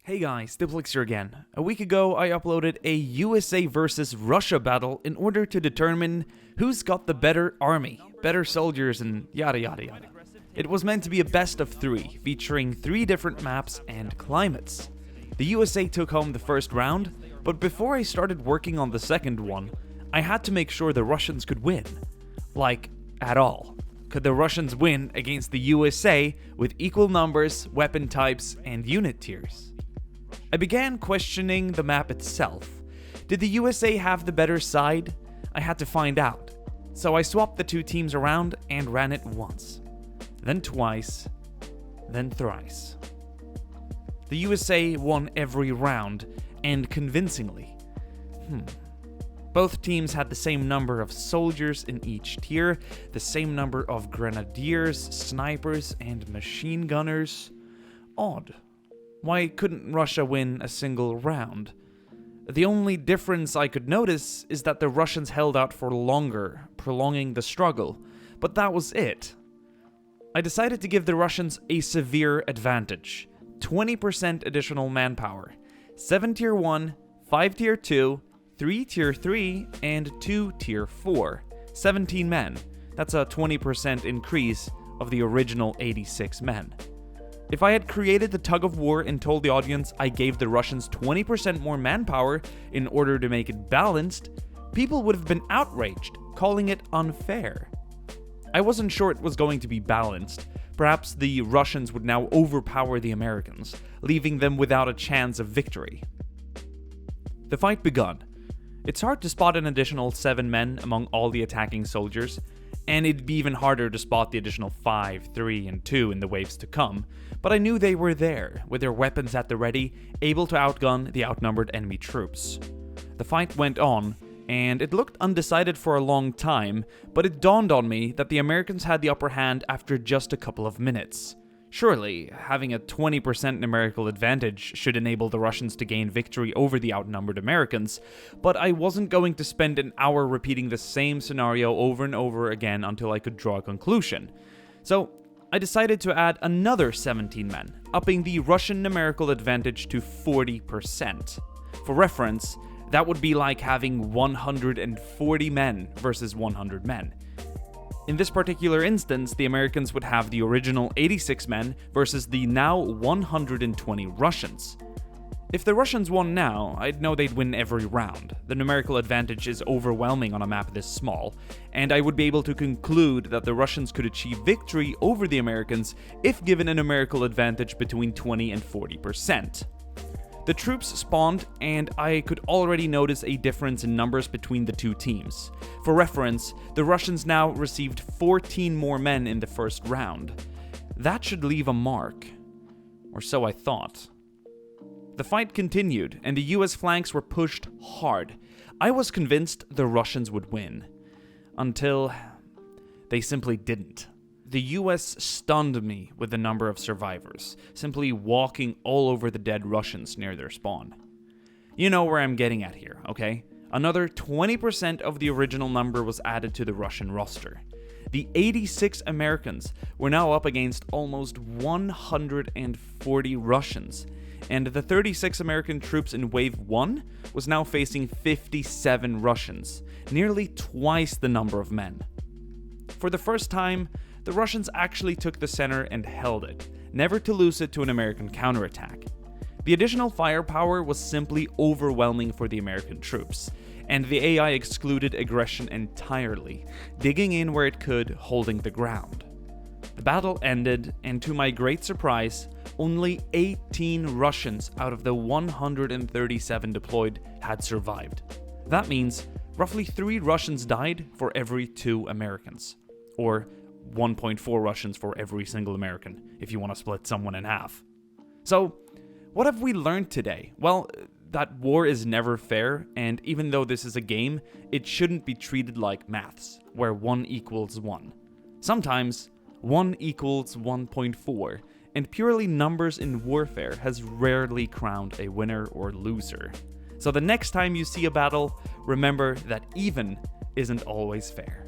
Hey guys, Diplex here again. A week ago, I uploaded a USA versus Russia battle in order to determine who's got the better army, better soldiers, and yada yada yada. It was meant to be a best of 3, featuring 3 different maps and climates. The USA took home the first round, but before I started working on the second one, I had to make sure the Russians could win. Like, at all. Could the Russians win against the USA with equal numbers, weapon types, and unit tiers? I began questioning the map itself. Did the USA have the better side? I had to find out. So I swapped the 2 teams around and ran it once. Then twice. Then thrice. The USA won every round, and convincingly. Both teams had the same number of soldiers in each tier, the same number of grenadiers, snipers, and machine gunners. Odd. Why couldn't Russia win a single round? The only difference I could notice is that the Russians held out for longer, prolonging the struggle, but that was it. I decided to give the Russians a severe advantage. 20% additional manpower. 7 tier 1, 5 tier 2, 3 tier 3, and 2 tier 4. 17 men. That's a 20% increase of the original 86 men. If I had created the tug of war and told the audience I gave the Russians 20% more manpower in order to make it balanced, people would have been outraged, calling it unfair. I wasn't sure it was going to be balanced. Perhaps the Russians would now overpower the Americans, leaving them without a chance of victory. The fight begun. It's hard to spot an additional 7 men among all the attacking soldiers, and it'd be even harder to spot the additional 5, 3, and 2 in the waves to come, but I knew they were there, with their weapons at the ready, able to outgun the outnumbered enemy troops. The fight went on, and it looked undecided for a long time, but it dawned on me that the Americans had the upper hand after just a couple of minutes. Surely, having a 20% numerical advantage should enable the Russians to gain victory over the outnumbered Americans, but I wasn't going to spend an hour repeating the same scenario over and over again until I could draw a conclusion. So, I decided to add another 17 men, upping the Russian numerical advantage to 40%. For reference, that would be like having 140 men versus 100 men. In this particular instance, the Americans would have the original 86 men versus the now 120 Russians. If the Russians won now, I'd know they'd win every round. The numerical advantage is overwhelming on a map this small, and I would be able to conclude that the Russians could achieve victory over the Americans if given a numerical advantage between 20 and 40%. The troops spawned, and I could already notice a difference in numbers between the 2 teams. For reference, the Russians now received 14 more men in the first round. That should leave a mark. Or so I thought. The fight continued, and the US flanks were pushed hard. I was convinced the Russians would win. Until they simply didn't. The US stunned me with the number of survivors, simply walking all over the dead Russians near their spawn. You know where I'm getting at here, okay? Another 20% of the original number was added to the Russian roster. The 86 Americans were now up against almost 140 Russians, and the 36 American troops in Wave 1 was now facing 57 Russians, nearly twice the number of men. For the first time, the Russians actually took the center and held it, never to lose it to an American counterattack. The additional firepower was simply overwhelming for the American troops, and the AI excluded aggression entirely, digging in where it could, holding the ground. The battle ended, and to my great surprise, only 18 Russians out of the 137 deployed had survived. That means roughly 3 Russians died for every 2 Americans, or 1.4 Russians for every single American, if you want to split someone in half. So, what have we learned today? Well, that war is never fair, and even though this is a game, it shouldn't be treated like maths, where 1 equals 1. Sometimes, 1 equals 1.4, and purely numbers in warfare has rarely crowned a winner or loser. So the next time you see a battle, remember that even isn't always fair.